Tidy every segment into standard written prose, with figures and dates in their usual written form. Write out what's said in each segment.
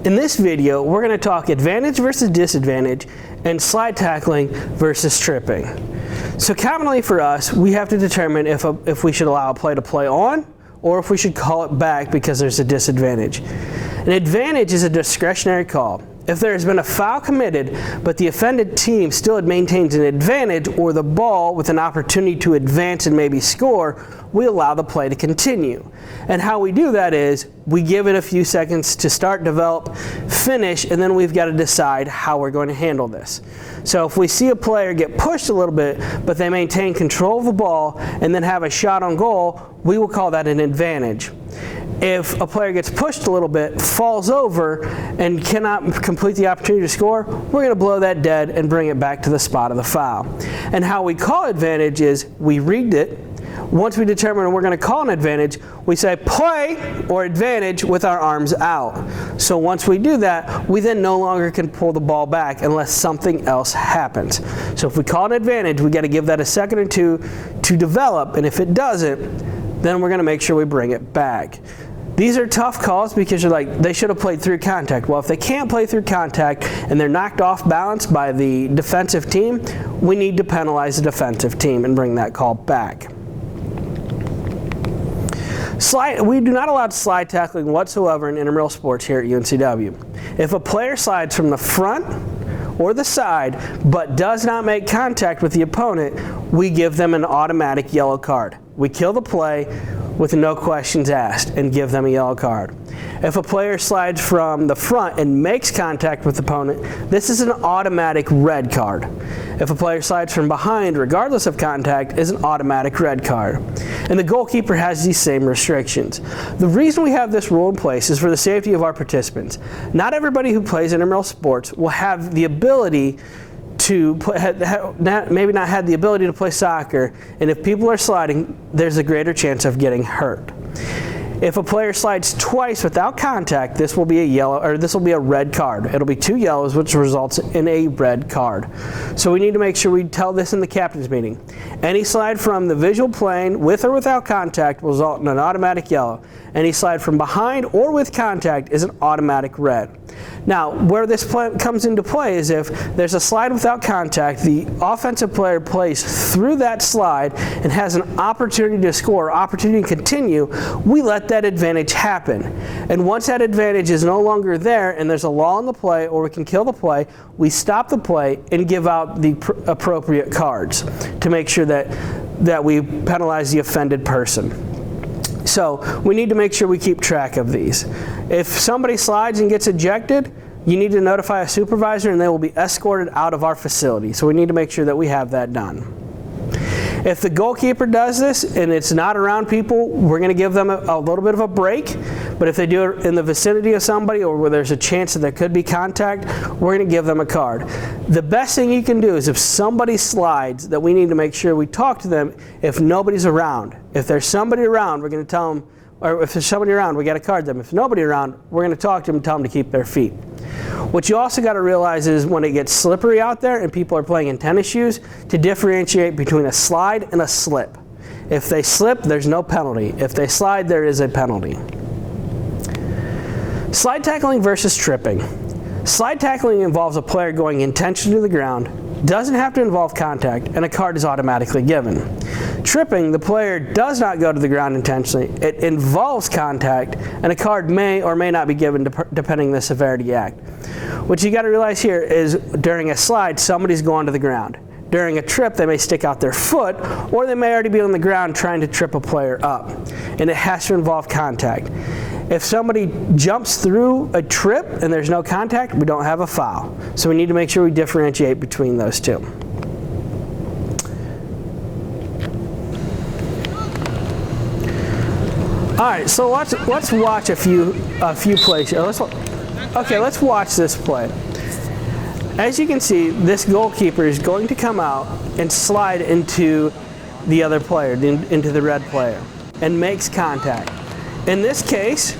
In this video, we're going to talk advantage versus disadvantage and slide tackling versus tripping. So commonly for us, we have to determine if we should allow a play to play on or if we should call it back because there's a disadvantage. An advantage is a discretionary call. If there has been a foul committed, but the offended team still maintains an advantage or the ball with an opportunity to advance and maybe score, we allow the play to continue. And how we do that is we give it a few seconds to start, develop, finish, and then we've got to decide how we're going to handle this. So if we see a player get pushed a little bit, but they maintain control of the ball and then have a shot on goal, we will call that an advantage. If a player gets pushed a little bit, falls over, and cannot complete the opportunity to score, we're going to blow that dead and bring it back to the spot of the foul. And how we call advantage is we read it. Once we determine we're going to call an advantage, we say play or advantage with our arms out. So once we do that, we then no longer can pull the ball back unless something else happens. So if we call an advantage, we got to give that a second or two to develop, and if it doesn't, then we're going to make sure we bring it back. These are tough calls because you're like, they should have played through contact. Well, if they can't play through contact and they're knocked off balance by the defensive team, we need to penalize the defensive team and bring that call back. We do not allow slide tackling whatsoever in intramural sports here at UNCW. If a player slides from the front or the side but does not make contact with the opponent, we give them an automatic yellow card. We kill the play with no questions asked and give them a yellow card. If a player slides from the front and makes contact with the opponent, this is an automatic red card. If a player slides from behind, regardless of contact, is an automatic red card. And the goalkeeper has these same restrictions. The reason we have this rule in place is for the safety of our participants. Not everybody who plays intramural sports will have the ability to maybe not had the ability to play soccer, and if people are sliding, there's a greater chance of getting hurt. If a player slides twice without contact, this will be a red card. It'll be 2 yellows, which results in a red card. So we need to make sure we tell this in the captain's meeting. Any slide from the visual plane with or without contact will result in an automatic yellow. Any slide from behind or with contact is an automatic red. Now, where this comes into play is if there's a slide without contact, the offensive player plays through that slide and has an opportunity to score, opportunity to continue, we let that advantage happen. And once that advantage is no longer there and there's a law on the play or we can kill the play, we stop the play and give out the appropriate cards to make sure that we penalize the offended person. So we need to make sure we keep track of these. If somebody slides and gets ejected, you need to notify a supervisor and they will be escorted out of our facility. So we need to make sure that we have that done. If the goalkeeper does this and it's not around people, we're going to give them a little bit of a break. But if they do it in the vicinity of somebody or where there's a chance that there could be contact, we're going to give them a card. The best thing you can do is if somebody slides, that we need to make sure we talk to them if nobody's around. If there's somebody around, we're going to tell them, or if there's somebody around, we got to card them. If nobody around, we're going to talk to them and tell them to keep their feet. What you also got to realize is when it gets slippery out there and people are playing in tennis shoes, to differentiate between a slide and a slip. If they slip, there's no penalty. If they slide, there is a penalty. Slide tackling versus tripping. Slide tackling involves a player going intentionally to the ground, doesn't have to involve contact, and a card is automatically given. Tripping, the player does not go to the ground intentionally. It involves contact, and a card may or may not be given depending on the severity of the act. What you got to realize here is during a slide, somebody's going to the ground. During a trip, they may stick out their foot, or they may already be on the ground trying to trip a player up, and it has to involve contact. If somebody jumps through a trip and there's no contact, we don't have a foul. So we need to make sure we differentiate between those two. All right, so let's watch a few plays here. Let's watch this play. As you can see, this goalkeeper is going to come out and slide into the other player, into the red player, and makes contact. In this case,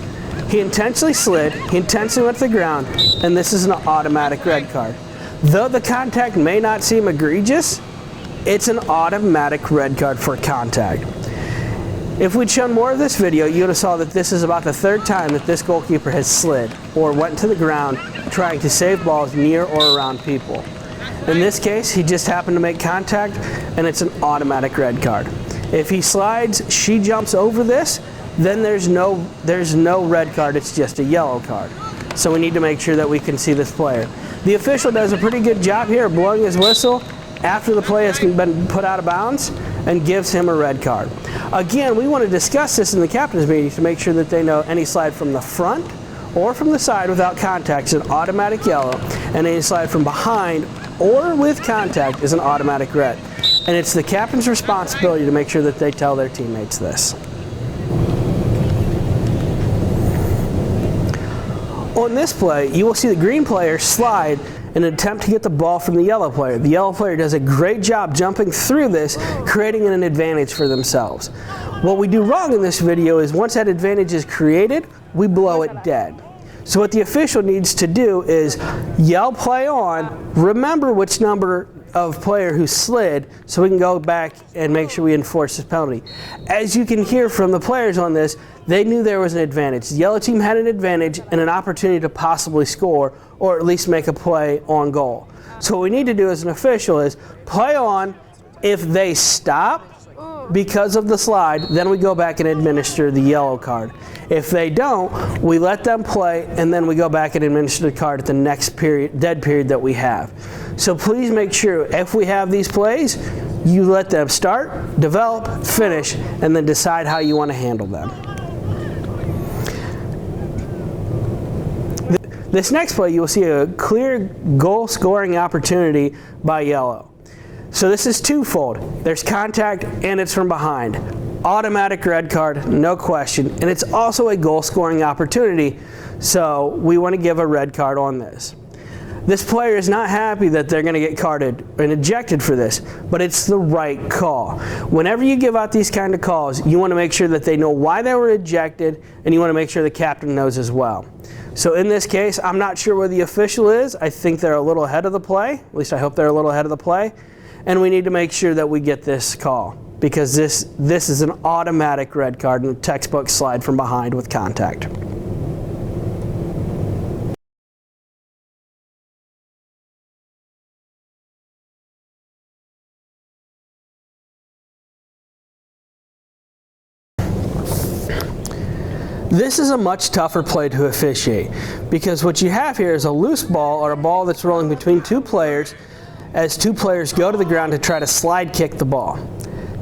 he intentionally slid, he intentionally went to the ground, and this is an automatic red card. Though the contact may not seem egregious, it's an automatic red card for contact. If we'd shown more of this video, you would have saw that this is about the third time that this goalkeeper has slid or went to the ground trying to save balls near or around people. In this case, he just happened to make contact, and it's an automatic red card. If he slides, she jumps over this, then there's no red card, it's just a yellow card. So we need to make sure that we can see this player. The official does a pretty good job here blowing his whistle after the play has been put out of bounds and gives him a red card. Again, we want to discuss this in the captain's meeting to make sure that they know any slide from the front or from the side without contact is an automatic yellow, and any slide from behind or with contact is an automatic red. And it's the captain's responsibility to make sure that they tell their teammates this. On this play, you will see the green player slide in an attempt to get the ball from the yellow player. The yellow player does a great job jumping through this, creating an advantage for themselves. What we do wrong in this video is once that advantage is created, we blow it dead. So what the official needs to do is yell play on, remember which number of player who slid, so we can go back and make sure we enforce this penalty. As you can hear from the players on this, they knew there was an advantage. The yellow team had an advantage and an opportunity to possibly score or at least make a play on goal. So what we need to do as an official is play on. If they stop because of the slide, then we go back and administer the yellow card. If they don't, we let them play, and then we go back and administer the card at the next period, dead period that we have. So please make sure if we have these plays, you let them start, develop, finish, and then decide how you want to handle them. This next play, you will see a clear goal scoring opportunity by yellow. So this is twofold. There's contact and it's from behind. Automatic red card, no question. And it's also a goal scoring opportunity, so we want to give a red card on this. This player is not happy that they're going to get carded and ejected for this, but it's the right call. Whenever you give out these kind of calls, you want to make sure that they know why they were ejected, and you want to make sure the captain knows as well. So in this case, I'm not sure where the official is. I think they're a little ahead of the play. At least I hope they're a little ahead of the play. And we need to make sure that we get this call, because this is an automatic red card and a textbook slide from behind with contact. This is a much tougher play to officiate, because what you have here is a loose ball or a ball that's rolling between two players as two players go to the ground to try to slide kick the ball.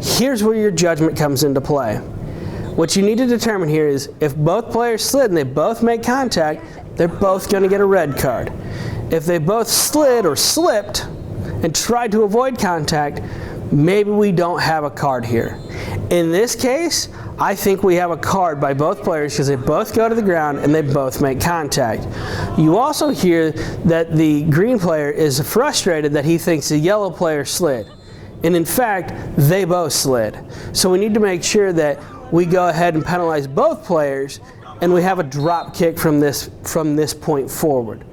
Here's where your judgment comes into play. What you need to determine here is if both players slid and they both make contact, they're both going to get a red card. If they both slid or slipped and tried to avoid contact, maybe we don't have a card here. In this case, I think we have a card by both players because they both go to the ground and they both make contact. You also hear that the green player is frustrated that he thinks the yellow player slid. And in fact, they both slid. So we need to make sure that we go ahead and penalize both players, and we have a drop kick from this point forward.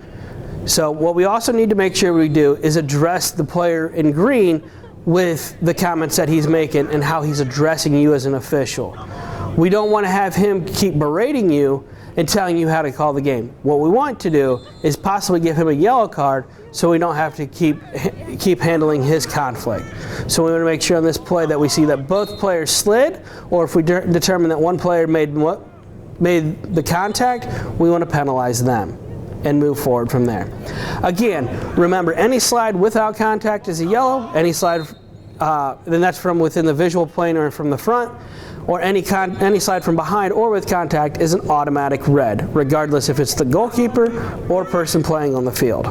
So what we also need to make sure we do is address the player in green with the comments that he's making and how he's addressing you as an official. We don't want to have him keep berating you and telling you how to call the game. What we want to do is possibly give him a yellow card so we don't have to keep handling his conflict. So we want to make sure on this play that we see that both players slid, or if we determine that one player made the contact, we want to penalize them and move forward from there. Again, remember, any slide without contact is a yellow. Any slide, then that's from within the visual plane or from the front, or any slide from behind or with contact is an automatic red, regardless if it's the goalkeeper or person playing on the field.